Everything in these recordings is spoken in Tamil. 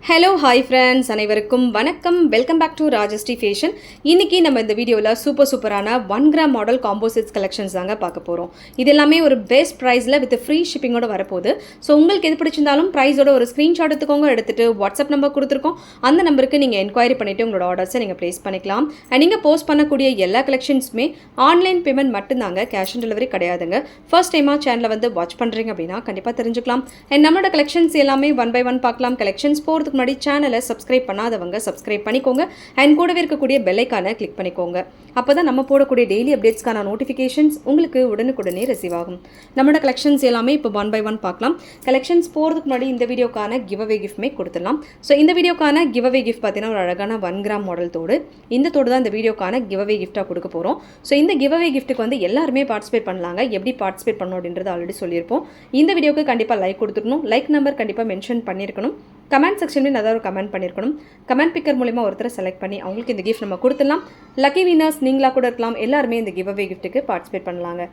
ஹலோ ஹாய் ஃப்ரெண்ட்ஸ், அனைவருக்கும் வணக்கம். Welcome back to Rajashree fashion. இன்றைக்கி நம்ம இந்த வீடியோவில் சூப்பரான 1 கிராம் மாடல் காம்போசிட்ஸ் கலெக்ஷன்ஸ் தாங்க பார்க்க போகிறோம். இது எல்லாமே ஒரு பெஸ்ட் ப்ரைஸில் வித் ஃப்ரீ ஷிப்பிங்கோட வரப்போகுது. ஸோ உங்களுக்கு எது பிடிச்சிருந்தாலும் ப்ரைஸோட ஒரு ஸ்க்ரீன்ஷாட் எடுத்துக்கோங்க. எடுத்துகிட்டு வாட்ஸ்அப் நம்பர் கொடுத்துருக்கோம். அந்த நம்பருக்கு நீங்கள் என்கொயரி பண்ணிவிட்டு உங்களோட ஆர்டர்ஸை நீங்கள் ப்ளேஸ் பண்ணிக்கலாம். அண்ட் நீங்கள் போஸ்ட் பண்ணக்கூடிய எல்லா கலெக்ஷன்ஸுமே ஆன்லைன் பேமெண்ட் மட்டும்தாங்க, கேஷ் ஆன் டெலிவரி கிடையாதுங்க. ஃபர்ஸ்ட் டைமாக சேனலை வந்து வாட்ச் பண்ணுறீங்க அப்படின்னா கண்டிப்பாக தெரிஞ்சுக்கலாம். அண்ட் நம்மளோட கலெக்ஷன்ஸ் எல்லாமே 1 by 1 பார்க்கலாம். கலெக்ஷன்ஸ் போகிறதுக்கு முன்னாடி சேனலை சப்ஸ்கிரைப் பண்ணாதவங்க சப்ஸ்கிரைப் பண்ணிக்கோங்க. அண்ட் கூடவே இருக்கக்கூடிய பெல் ஐகானை கிளிக் பண்ணிக்கோங்க. அப்போ தான் நம்ம போடக்கூடிய டெய்லி அப்டேட்ஸ்க்கான நோட்டிஃபிகேஷன்ஸ் உங்களுக்கு உடனுக்குடனே ரிசீவ் ஆகும். நம்மளோட கலெக்ஷன்ஸ் எல்லாமே இப்போ 1 by 1 பார்க்கலாம். கலெக்ஷன்ஸ் போகிறதுக்கு முன்னாடி இந்த வீடியோக்கான கிவ் அவே கிஃப்ட்மே கொடுத்துடலாம். ஸோ இந்த வீடியோக்கான கிவ் அவே கிஃப்ட் பார்த்தீங்கன்னா ஒரு அழகான 1 கிராம் மாடல் தோடு. இந்த தோடு தான் இந்த வீடியோக்கான கிவ் அவே கிஃப்ட்டாக கொடுக்க போகிறோம். ஸோ இந்த கிவ் அவே கிஃப்ட்டுக்கு வந்து எல்லாருமே பார்ட்டிசிபேட் பண்ணலாங்க. எப்படி பார்ட்டிசிபேட் பண்ணணும் அப்படின்றது ஆல்ரெடி சொல்லியிருப்போம். இந்த வீடியோக்கு கண்டிப்பாக லைக் கொடுத்துடணும். லைக் நம்பர் கண்டிப்பாக மென்ஷன் பண்ணியிருக்கணும். கமெண்ட் செக்ஷன்லேயும் ஏதாவது ஒரு கமெண்ட் பண்ணியிருக்கணும். கமெண்ட் பிக்கர் மூலிமா ஒருத்தரை செலக்ட் பண்ணி அவங்களுக்கு இந்த கிஃப்ட் நம்ம கொடுத்துடலாம். லக்கி வினர்ஸ் நீங்களாக கூட இருக்கலாம். எல்லாருமே இந்த கிவ் அவே கிஃப்ட்டுக்கு பார்ட்டிசிபேட் பண்ணலாங்க.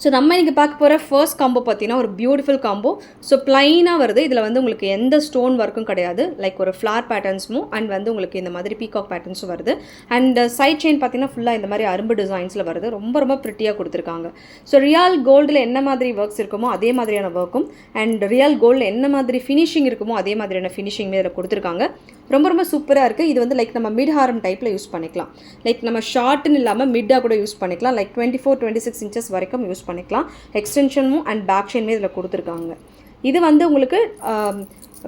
ஸோ நம்ம இன்றைக்கி பார்க்க போகிற ஃபர்ஸ்ட் காம்போ பார்த்தீங்கன்னா ஒரு பியூட்டிஃபுல் காம்போ. ஸோ ப்ளைனாக வருது. இதில் வந்து உங்களுக்கு எந்த ஸ்டோன் ஒர்க்கும் கிடையாது. லைக் ஒரு ஃப்ளார் பேட்டர்ன்ஸும் அண்ட் வந்து உங்களுக்கு இந்த மாதிரி பீகாக் பேட்டர்ன்ஸும் வருது. அண்ட் சைட் செயின் பார்த்தீங்கன்னா ஃபுல்லாக இந்த மாதிரி அரும்பு டிசைன்ஸில் வருது. ரொம்ப ப்ரிட்டியாக கொடுத்துருக்காங்க. ஸோ ரியல் கோல்டில் என்ன மாதிரி ஒர்க்ஸ் இருக்குமோ அதே மாதிரியான ஒர்க்கும் அண்ட் ரியல் கோல்டில் என்ன மாதிரி ஃபினிஷிங் இருக்குமோ அதே மாதிரியான ஃபினிஷிங்குமே இதில் கொடுத்துருக்காங்க. ரொம்ப சூப்பராக இருக்குது. இது வந்து லைக் நம்ம மிட் ஹாரம் டைப்பில் யூஸ் பண்ணிக்கலாம். லைக் நம்ம ஷார்ட்டுன்னு இல்லாமல் மிட்டாக கூட யூஸ் பண்ணிக்கலாம். லைக் 24-26 இன்ச்சஸ் வரைக்கும் யூஸ் பண்ணிக்கலாம். எக்ஸ்டென்ஷனும் அண்ட் பேக் செயினுமே இதில் கொடுத்துருக்காங்க. இது வந்து உங்களுக்கு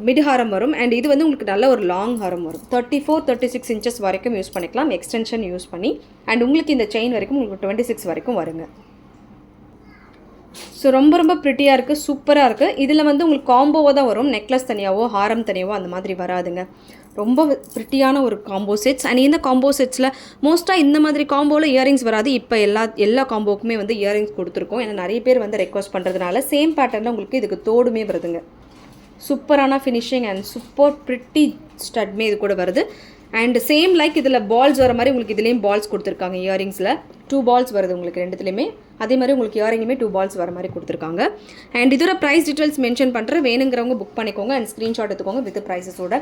மிட் ஹாரம் வரும். அண்ட் இது வந்து உங்களுக்கு நல்ல ஒரு லாங் ஹாரம் வரும். 34-36 இன்ச்சஸ் வரைக்கும் யூஸ் பண்ணிக்கலாம் எக்ஸ்டென்ஷன் யூஸ் பண்ணி. அண்ட் உங்களுக்கு இந்த செயின் வரைக்கும் உங்களுக்கு 26 வரைக்கும் வருங்க. ஸோ ரொம்ப ப்ரிட்டியாக இருக்குது, சூப்பராக இருக்குது. இதில் வந்து உங்களுக்கு காம்போவாக தான் வரும். நெக்லஸ் தனியாவோ ஹாரம் தனியாவோ அந்த மாதிரி வராதுங்க. ரொம்ப ப்ரிட்டியான ஒரு காம்போ செட்ஸ். அண்ட் இந்த காம்போ செட்ஸில் மோஸ்ட்டாக இந்த மாதிரி காம்போவில் இயரிங்ஸ் வராது. இப்போ எல்லா காம்போக்குமே வந்து இயரிங்ஸ் கொடுத்துருக்கோம். ஏன்னா நிறைய பேர் வந்து ரெக்வஸ்ட் பண்ணுறதுனால சேம் பேட்டர்னில் உங்களுக்கு இதுக்கு தோடுமே வருதுங்க. சூப்பரான ஃபினிஷிங் அண்ட் சூப்பர் ப்ரிட்டி ஸ்டட்மே இது கூட வருது. அண்ட் சேம் லைக் இதில் பால்ஸ் வர மாதிரி உங்களுக்கு இதுலேயும் பால்ஸ் கொடுத்துருக்காங்க. இயரிங்ஸில் 2 பால்ஸ் வருது உங்களுக்கு ரெண்டுத்துலேயுமே. அதே மாதிரி உங்களுக்கு இயரிங்குமே 2 பால்ஸ் வர மாதிரி கொடுத்துருக்காங்க. அண்ட் இதோட ப்ரைஸ் டீட்டெயில்ஸ் மென்ஷன் பண்ணுறேன். வேணுங்கிறவங்க புக் பண்ணிக்கோங்க அண்ட் ஸ்க்ரீன்ஷாட் எடுத்துக்கோங்க வித் ப்ரைஸஸோட.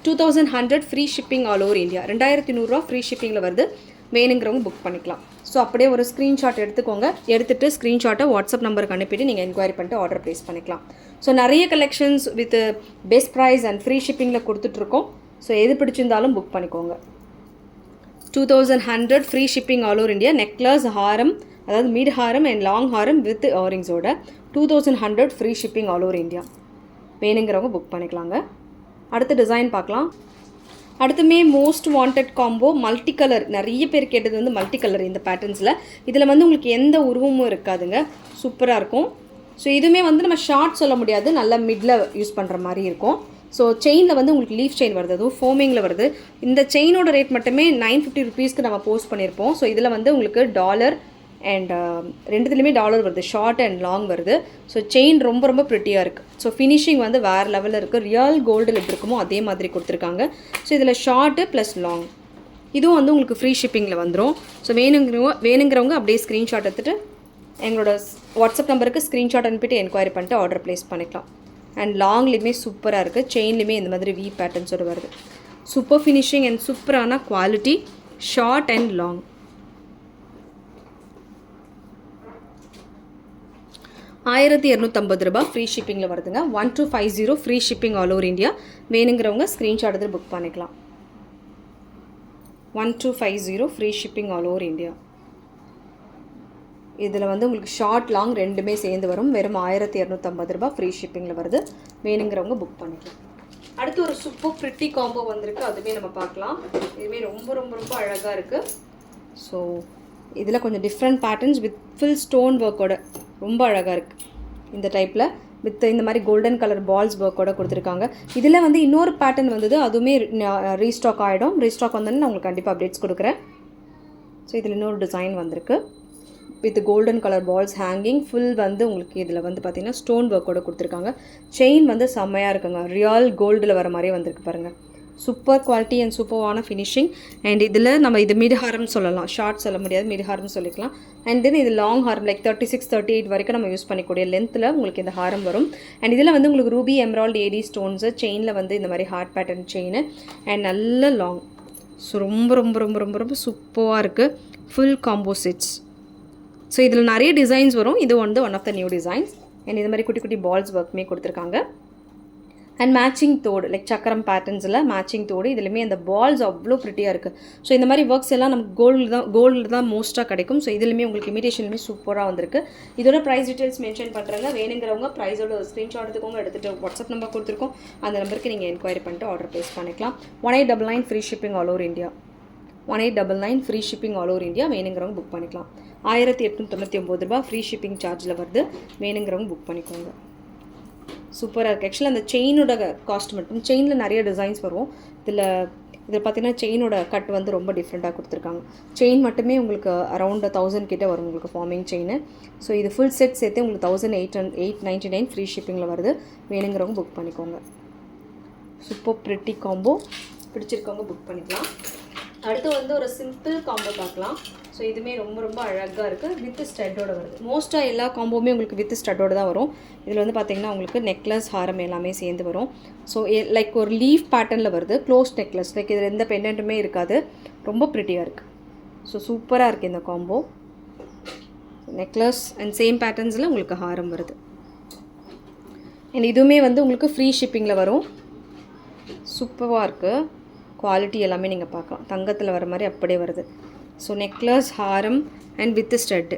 2100 free shipping all over India. 2100 free ஷிப்பிங்கில் வருது. வேணுங்கிறவங்க புக் பண்ணிக்கலாம். ஸோ அப்படியே ஒரு ஸ்க்ரீன்ஷாட் எடுத்துக்கோங்க. எடுத்துகிட்டு ஸ்க்ரீன்ஷாட்டை வாட்ஸ்அப் நம்பருக்கு அனுப்பிட்டு நீங்கள் என்கொயரி பண்ணிட்டு ஆர்டர் ப்ளேஸ் பண்ணிக்கலாம். ஸோ நிறைய collections with best price and free ஷிப்பிங்கில் கொடுத்துட்ருக்கோம். ஸோ எது பிடிச்சிருந்தாலும் புக் பண்ணிக்கோங்க. 2100 free shipping all over India. Necklace ஹாரம், அதாவது மிட் ஹாரம் அண்ட் லாங் ஹாரம் வித் இயரிங்ஸோட 2100 free shipping all over India. வேணுங்கிறவங்க புக் பண்ணிக்கலாங்க. அடுத்த டிசைன் பார்க்கலாம். அடுத்துமே most wanted combo multi colour. நிறைய பேர் கேட்டது வந்து மல்டி கலர் இந்த பேட்டர்ன்ஸில். இதில் வந்து உங்களுக்கு எந்த உருவமும் இருக்காதுங்க. சூப்பராக இருக்கும். ஸோ இதுவுமே வந்து நம்ம ஷார்ட் சொல்ல முடியாது, நல்லா மிடில் யூஸ் பண்ணுற மாதிரி இருக்கும். ஸோ செயினில் வந்து உங்களுக்கு லீஃப் செயின் வருது, அதுவும் ஃபோமிங்கில் வருது. இந்த செயினோட ரேட் மட்டுமே 950 ருபீஸ்க்கு நம்ம போஸ்ட் பண்ணியிருப்போம். ஸோ இதில் வந்து உங்களுக்கு டாலர் அண்ட் ரெண்டுத்துலேயுமே டாலர் வருது, ஷார்ட் அண்ட் லாங் வருது. ஸோ செயின் ரொம்ப ப்ரிட்டியாக இருக்குது. ஸோ ஃபினிஷிங் வந்து வேறு லெவலில் இருக்குது. ரியல் கோல்டில் எப்படி இருக்குமோ அதே மாதிரி கொடுத்துருக்காங்க. ஸோ இதில் ஷார்ட்டு ப்ளஸ் லாங். இதுவும் வந்து உங்களுக்கு ஃப்ரீ ஷிப்பிங்கில் வந்துடும். ஸோ வேணுங்கிறவங்க அப்படியே ஸ்க்ரீன்ஷாட் எடுத்துகிட்டு எங்களோட வாட்ஸ்அப் நம்பருக்கு ஸ்க்ரீன்ஷாட் அனுப்பிட்டு என்கொயரி பண்ணிட்டு ஆர்டர் ப்ளேஸ் பண்ணிக்கலாம். அண்ட் லாங்லேயுமே சூப்பராக இருக்குது. செயின்லேயுமே இந்த மாதிரி வி பேட்டர்ன்ஸோடு வருது. சூப்பர் ஃபினிஷிங் அண்ட் சூப்பரான குவாலிட்டி. Short and long. 1250 ரூபா ஃப்ரீ ஷிப்பிங்கில் வருதுங்க. 1250 free shipping all over India. வேணுங்கிறவங்க ஸ்க்ரீன்ஷாட் எடுத்து புக் பண்ணிக்கலாம். 1250 free shipping all over India. இதில் வந்து உங்களுக்கு ஷார்ட் லாங் ரெண்டுமே சேர்ந்து வரும். வெறும் 1250 ரூபா ஃப்ரீ ஷிப்பிங்கில் வருது. வேணுங்கிறவங்க புக் பண்ணிக்கலாம். அடுத்து ஒரு சூப்பர் ப்ரிட்டி காம்போ வந்திருக்கு. அதுவுமே நம்ம பார்க்கலாம். இதுவுமே ரொம்ப அழகாக இருக்குது. ஸோ இதில் கொஞ்சம் different patterns with full stone ஒர்க்கோட ரொம்ப அழகாக இருக்குது. இந்த டைப்பில் வித் இந்த மாதிரி கோல்டன் கலர் பால்ஸ் ஒர்க்கோட கொடுத்துருக்காங்க. இதில் வந்து இன்னொரு பேட்டர்ன் வந்தது, அதுவுமே ரீஸ்டாக் ஆகிடும். ரீஸ்டாக் வந்தோன்னு நான் உங்களுக்கு கண்டிப்பாக அப்டேட்ஸ் கொடுக்குறேன். ஸோ இதில் இன்னொரு டிசைன் வந்திருக்கு with golden colour balls hanging. Full வந்து உங்களுக்கு இதில் வந்து பார்த்திங்கன்னா ஸ்டோன் ஒர்க்கோட கொடுத்துருக்காங்க. செயின் வந்து செம்மையாக இருக்குங்க. ரியல் கோல்டில் வர மாதிரியே வந்திருக்கு பாருங்கள். சூப்பர் குவாலிட்டி அண்ட் சூப்பரான ஃபினிஷிங். அண்ட் இதில் நம்ம இது மிட் ஹாரம் சொல்லலாம், ஷார்ட் சொல்ல முடியாது, மிட் ஹாரம் சொல்லிக்கலாம். அண்ட் தென் இது லாங் ஹாரம் லைக் 36-38 வரைக்கும் நம்ம யூஸ் பண்ணிக்கூடிய லென்த்தில் உங்களுக்கு இந்த ஹாரம் வரும். அண்ட் இதில் வந்து உங்களுக்கு ரூபி எம்ரால்டு ஏடி ஸ்டோன்ஸு, செயினில் வந்து இந்த மாதிரி ஹார்ட் பேட்டர்ன் செயின் அண்ட் நல்ல லாங். ஸோ ரொம்ப ரொம்ப ரொம்ப ரொம்ப ரொம்ப சூப்பராக இருக்குது. Full combo sets. ஸோ இதில் நிறைய டிசைன்ஸ் வரும். இது வந்து one of the new designs. And இது மாதிரி குட்டி குட்டி பால்ஸ் ஒர்க்குமே கொடுத்துருக்காங்க. அண்ட் மேட்சிங் தோடு லைக் சக்கரம் பேட்டர்ன்ஸில் மேட்சிங் தோடு. இதுலேயுமே அந்த பால்ஸ் அவ்வளோ ப்ரிட்டியாக இருக்குது. ஸோ இந்த மாதிரி ஒர்க்ஸ் எல்லாம் நமக்கு கோல்டில் தான் மோஸ்ட்டாக கிடைக்கும். ஸோ இதுலேயுமே உங்களுக்கு இமிடேஷன்லுமே சூப்பராக வந்திருக்கு. இதோட ப்ரைஸ் டீட்டெயில்ஸ் மென்ஷன் பண்ணுறாங்க. வேணுங்கிறவங்க ப்ரைஸோட ஒரு ஸ்க்ரீன்ஷாட் எடுத்துக்கோங்க. எடுத்துகிட்டு வாட்ஸ்அப் நம்பர் கொடுத்துருக்கோம், அந்த நம்பருக்கு நீங்கள் என்கொயரி பண்ணிட்டு ஆர்டர் ப்ளேஸ் பண்ணிக்கலாம். 1899 free shipping all over India. 1899 free shipping all over India. வேணுங்கிறவங்க புக் பண்ணிக்கலாம். 1899 ரூபா ஃப்ரீ ஷிப்பிங் சார்ஜில் வருது. வேணுங்கிறவங்க புக் பண்ணிக்கோங்க. சூப்பராக இருக்குது. ஆக்சுவலாக அந்த செயினோட காஸ்ட் மட்டும், செயினில் நிறைய டிசைன்ஸ் வரும். இதில் பார்த்தீங்கன்னா செயினோட கட் வந்து ரொம்ப டிஃப்ரெண்ட்டாக கொடுத்துருக்காங்க. செயின் மட்டுமே உங்களுக்கு அரௌண்ட் 1000 கிட்டே வரும் உங்களுக்கு ஃபார்மிங் செயின். ஸோ இது ஃபுல் செட் சேர்த்து உங்களுக்கு 1899 ஃப்ரீ ஷிப்பிங்கில் வருது. வேணுங்கிறவங்க புக் பண்ணிக்கோங்க. Super pretty combo. பிடிச்சிருக்கவங்க புக் பண்ணிக்கலாம். அடுத்து வந்து ஒரு சிம்பிள் காம்போ பார்க்கலாம். ஸோ இதுவுமே ரொம்ப ரொம்ப அழகாக இருக்குது. வித் ஸ்டட்டோட வருது. மோஸ்ட்டாக எல்லா காம்போவுமே உங்களுக்கு வித் ஸ்டட்டோட தான் வரும். இதில் வந்து பார்த்திங்கன்னா உங்களுக்கு நெக்லஸ் ஹாரம் எல்லாமே சேர்ந்து வரும். ஸோ லைக் ஒரு லீஃப் பேட்டர்னில் வருது. க்ளோஸ் நெக்லஸ் லைக் இதில் எந்த பெண்டன்ட்டுமே இருக்காது. ரொம்ப ப்ரிட்டியாக இருக்குது. ஸோ சூப்பராக இருக்குது இந்த காம்போ. நெக்லஸ் அண்ட் சேம் பேட்டர்ன்ஸில் உங்களுக்கு ஹாரம் வருது. அண்ட் இதுவுமே வந்து உங்களுக்கு ஃப்ரீ ஷிப்பிங்கில் வரும். சூப்பராக இருக்குது. குவாலிட்டி எல்லாமே நீங்கள் பார்க்கலாம். தங்கத்தில் வர மாதிரி அப்படியே வருது. So necklace Haram and with stud.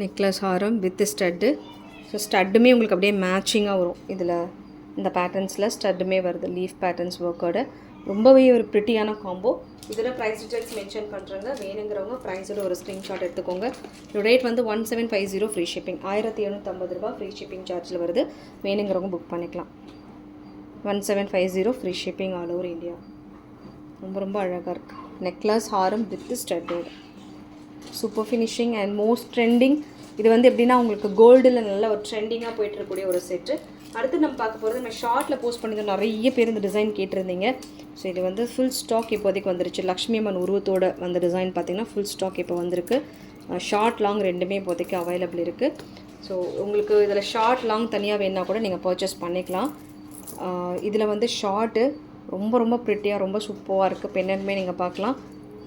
Necklace ஹாரம் வித் ஸ்டட்டு. ஸோ ஸ்டட்டுமே உங்களுக்கு அப்படியே மேட்சிங்காக வரும். இதில் இந்த பேட்டர்ன்ஸில் ஸ்டட்டுமே வருது. லீஃப் பேட்டர்ன்ஸ் ஒர்க்கோட ரொம்பவே ஒரு ப்ரிட்டியான காம்போ. இதில் ப்ரைஸ் டீட்டெயில்ஸ் மென்ஷன் பண்ணுறாங்க. வேணுங்கிறவங்க ப்ரைஸோட ஒரு ஸ்க்ரீன்ஷாட் எடுத்துக்கோங்க. இதோட ரேட் வந்து 1750 ஃப்ரீ ஷிப்பிங். 1750 ரூபா ஃப்ரீ ஷிப்பிங் சார்ஜில் வருது. வேணுங்கிறவங்க புக் பண்ணிக்கலாம். 1750 free shipping all over India. ரொம்ப ரொம்ப அழகாக இருக்குது. நெக்லஸ் ஹாரம் வித் ஸ்டட்டோட super finishing and most trending. இது வந்து எப்படின்னா உங்களுக்கு கோல்டில் நல்ல ஒரு ட்ரெண்டிங்காக போயிட்டுருக்கக்கூடிய ஒரு செட்டு. அடுத்து நம்ம பார்க்க போகிறது, நம்ம ஷார்ட்டில் போஸ்ட் பண்ணியிருந்தோம், நிறைய பேர் இந்த டிசைன் கேட்டிருந்தீங்க. ஸோ இது வந்து ஃபுல் ஸ்டாக் இப்போதைக்கு வந்துருச்சு. லக்ஷ்மி அம்மன் உருவத்தோட வந்த டிசைன் பார்த்திங்கன்னா ஃபுல் ஸ்டாக் இப்போ வந்திருக்கு. ஷார்ட் லாங் ரெண்டுமே இப்போதைக்கு அவைலபிள் இருக்குது. ஸோ உங்களுக்கு இதில் ஷார்ட் லாங் தனியாக வேணால் கூட நீங்கள் பர்ச்சேஸ் பண்ணிக்கலாம். இதில் வந்து ஷார்ட்டு ரொம்ப ரொம்ப ப்ரிட்டியாக ரொம்ப சூப்பராக இருக்குது. பென்னன்மே நீங்கள் பார்க்கலாம்.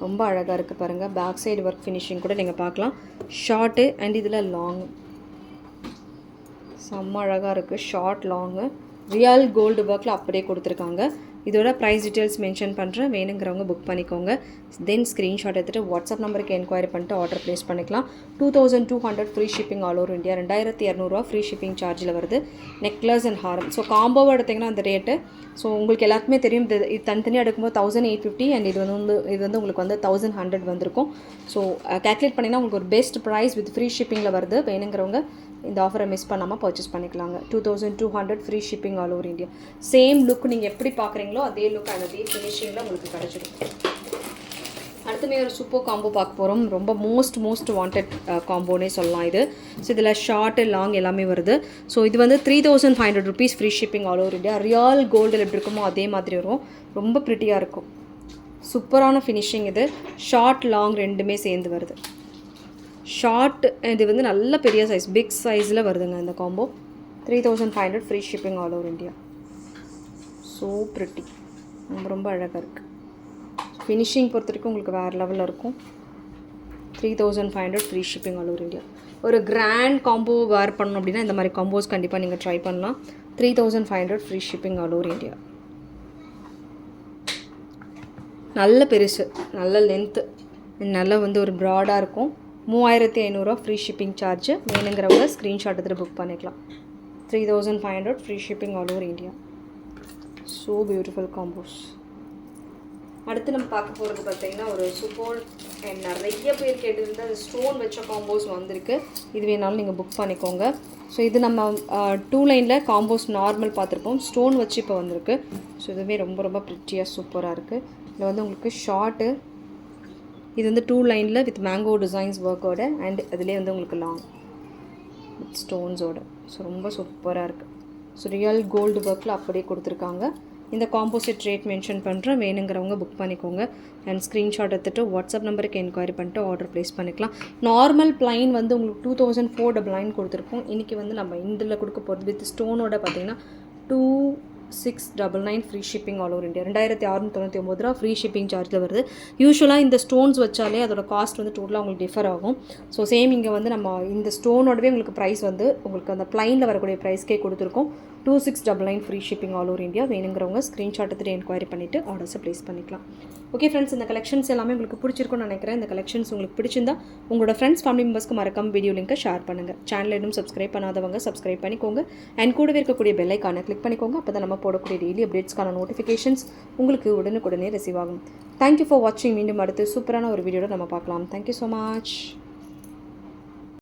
ரொம்ப அழகாக இருக்குது பாருங்கள். பேக் சைடு ஒர்க் ஃபினிஷிங் கூட நீங்கள் பார்க்கலாம். ஷார்ட்டு அண்ட் இதில் லாங்கு செம்ம அழகாக இருக்குது. ஷார்ட் லாங்கு ரியல் கோல்டு ஒர்க்கில் அப்படியே கொடுத்துருக்காங்க. இதோட ப்ரைஸ் டீட்டெயில்ஸ் மென்ஷன் பண்ணுறேன். வேணுங்கிறவங்க புக் பண்ணிக்கோங்க. தென் ஸ்க்ரீன்ஷாட் எடுத்துகிட்டு வாட்ஸ்அப் நம்பருக்கு என்கொயரி பண்ணிட்டு ஆர்டர் ப்ளேஸ் பண்ணிக்கலாம். 2200 free shipping all over India. 2200 free shipping சார்ஜில் வருது. நெக்லஸ் அண்ட் ஹாரம். ஸோ காம்போவாக எடுத்திங்கன்னா அந்த ரேட்டு. ஸோ உங்களுக்கு எல்லாருக்குமே தெரியும், இது தனித்தனியாக எடுக்கும்போது 1850 அண்ட் இது வந்து உங்களுக்கு வந்து 1100 வந்திருக்கும். ஸோ கேல்குலேட் பண்ணிங்கன்னா உங்களுக்கு ஒரு பெஸ்ட் ப்ரைஸ் வித் ஃப்ரீ ஷிப்பிங்கில் வருது. வேணுங்கிறவங்க இந்த ஆஃபரை மிஸ் பண்ணாமல் பர்ச்சேஸ் பண்ணிக்கலாங்க. 2200 free shipping all over India. Same look நீங்கள் எப்படி பார்க்குறீங்களோ அதே லுக் அண்ட் அதே ஃபினிஷிங்கில் உங்களுக்கு கிடச்சிடும். அடுத்துமே ஒரு சூப்பர் காம்போ பார்க்க போகிறோம். ரொம்ப மோஸ்ட் வாண்டட் காம்போனே சொல்லலாம் இது. ஸோ இதில் ஷார்ட்டு லாங் எல்லாமே வருது. ஸோ இது வந்து 3500 rupees free shipping all over India. Real கோல்டில் எப்படி இருக்குமோ அதே மாதிரி வரும். ரொம்ப ப்ரிட்டியாக இருக்கும். சூப்பரான ஃபினிஷிங் இது. ஷார்ட் லாங் ரெண்டுமே சேர்ந்து வருது. ஷார்ட் இது வந்து நல்ல பெரிய சைஸ், பிக் சைஸில் வருதுங்க இந்த combo. 3500 free shipping all over India. So pretty. ரொம்ப ரொம்ப அழகாக இருக்குது. ஃபினிஷிங் பொறுத்த வரைக்கும் உங்களுக்கு வேறு லெவலில் இருக்கும். 3500 free shipping all over India. ஒரு கிராண்ட் காம்போ வேர் பண்ணணும் அப்படின்னா இந்த மாதிரி காம்போஸ் கண்டிப்பாக நீங்கள் ட்ரை பண்ணலாம். 3500 free shipping all over India. நல்ல பெருசு, நல்ல லென்த்து, நல்ல வந்து ஒரு ப்ராடாக இருக்கும். 3500 ஃப்ரீ ஷிப்பிங் சார்ஜ். வேணுங்கிறவங்க ஸ்க்ரீன்ஷாட் எடுத்துகிட்டு புக் பண்ணிக்கலாம். 3500 free shipping all over India. So beautiful combos. அடுத்து நம்ம பார்க்க போகிறது பார்த்திங்கன்னா ஒரு சூப்பர் அண்ட் நிறைய பேர் கேட்டிருந்த அந்த ஸ்டோன் வச்ச காம்போஸ் வந்திருக்கு. இது வேணாலும் நீங்கள் புக் பண்ணிக்கோங்க. ஸோ இது நம்ம 2 லைனில் காம்போஸ் நார்மல் பார்த்துருப்போம். ஸ்டோன் வச்சு இப்போ வந்திருக்கு. ஸோ இதுவுமே ரொம்ப ரொம்ப ப்ரிட்டியாக சூப்பராக இருக்குது. இதில் வந்து உங்களுக்கு ஷார்ட்டு, இது வந்து 2 லைனில் வித் மேங்கோ டிசைன்ஸ் ஒர்க்கோட அண்ட் அதுலேயே வந்து உங்களுக்கு லாங் வித் ஸ்டோன்ஸோட. ஸோ ரொம்ப சூப்பராக இருக்குது. ஸோ ரியல் கோல்டு ஒர்க்கில் அப்படியே கொடுத்துருக்காங்க. இந்த காம்போசிட் ரேட் மென்ஷன் பண்ணுறேன், வேணுங்கிறவங்க புக் பண்ணிக்கோங்க. அண்ட் ஸ்க்ரீன்ஷாட் எடுத்துகிட்டு வாட்ஸ்அப் நம்பருக்கு என்கொயரி பண்ணிட்டு ஆர்டர் ப்ளேஸ் பண்ணிக்கலாம். நார்மல் ப்ளைன் வந்து உங்களுக்கு 2499 கொடுத்துருக்கோம். இன்றைக்கி வந்து நம்ம இதில் கொடுக்க போகிறது வித் ஸ்டோனோட பார்த்தீங்கன்னா 2699 free shipping all over India. 2699 ரூபா ஃப்ரீ ஷிப்பிங் சார்ஜில் வருது. யூஸ்வலாக இந்த ஸ்டோன்ஸ் வச்சாலே அதோட காஸ்ட் வந்து டோட்டலாக உங்களுக்கு டிஃபர் ஆகும். ஸோ சேம் இங்கே வந்து நம்ம இந்த ஸ்டோனோடவே உங்களுக்கு ப்ரைஸ் வந்து உங்களுக்கு அந்த ப்ளைனில் வரக்கூடிய ப்ரைஸ்க்கே கொடுத்துருக்கோம். 2699 free shipping all over India. வேணுங்கிறவங்க ஸ்க்ரீன்ஷாட் எடுத்துகிட்டு என்கொயரி பண்ணிவிட்டு ஆர்டர்ஸை ப்ளேஸ் பண்ணிக்கலாம். ஓகே ஃப்ரெண்ட்ஸ், இந்த கலெக்ஷன்ஸ் எல்லாமே உங்களுக்கு பிடிச்சிருக்குன்னு நினைக்கிறேன். இந்த கலெக்ஷன்ஸ் உங்களுக்கு பிடிச்சிருந்தா உங்களோட ஃப்ரெண்ட்ஸ் ஃபேமிலி மெம்பர்ஸ்க்கு மறக்காம வீடியோ லிங்கை ஷேர் பண்ணுங்கள். சேனல் இன்னும் சப்ஸ்கிரைப் பண்ணாதவங்க சப்ஸ்கிரைப் பண்ணிக்கோங்க. அண்ட் கூடவே இருக்கக்கூடிய பெல் ஐக்கானை கிளிக் பண்ணிக்கோங்க. அப்போ தான் நம்ம போடக்கூடிய டெய்லி அப்டேட்ஸ்க்கான நோட்டிஃபிகேஷன்ஸ் உங்களுக்கு உடனுக்குடனே ரிசீவ் ஆகும். தேங்க்யூ ஃபார் வாட்சிங். மீண்டும் அடுத்து சூப்பரான ஒரு வீடியோட நம்ம பார்க்கலாம். Thank you so much.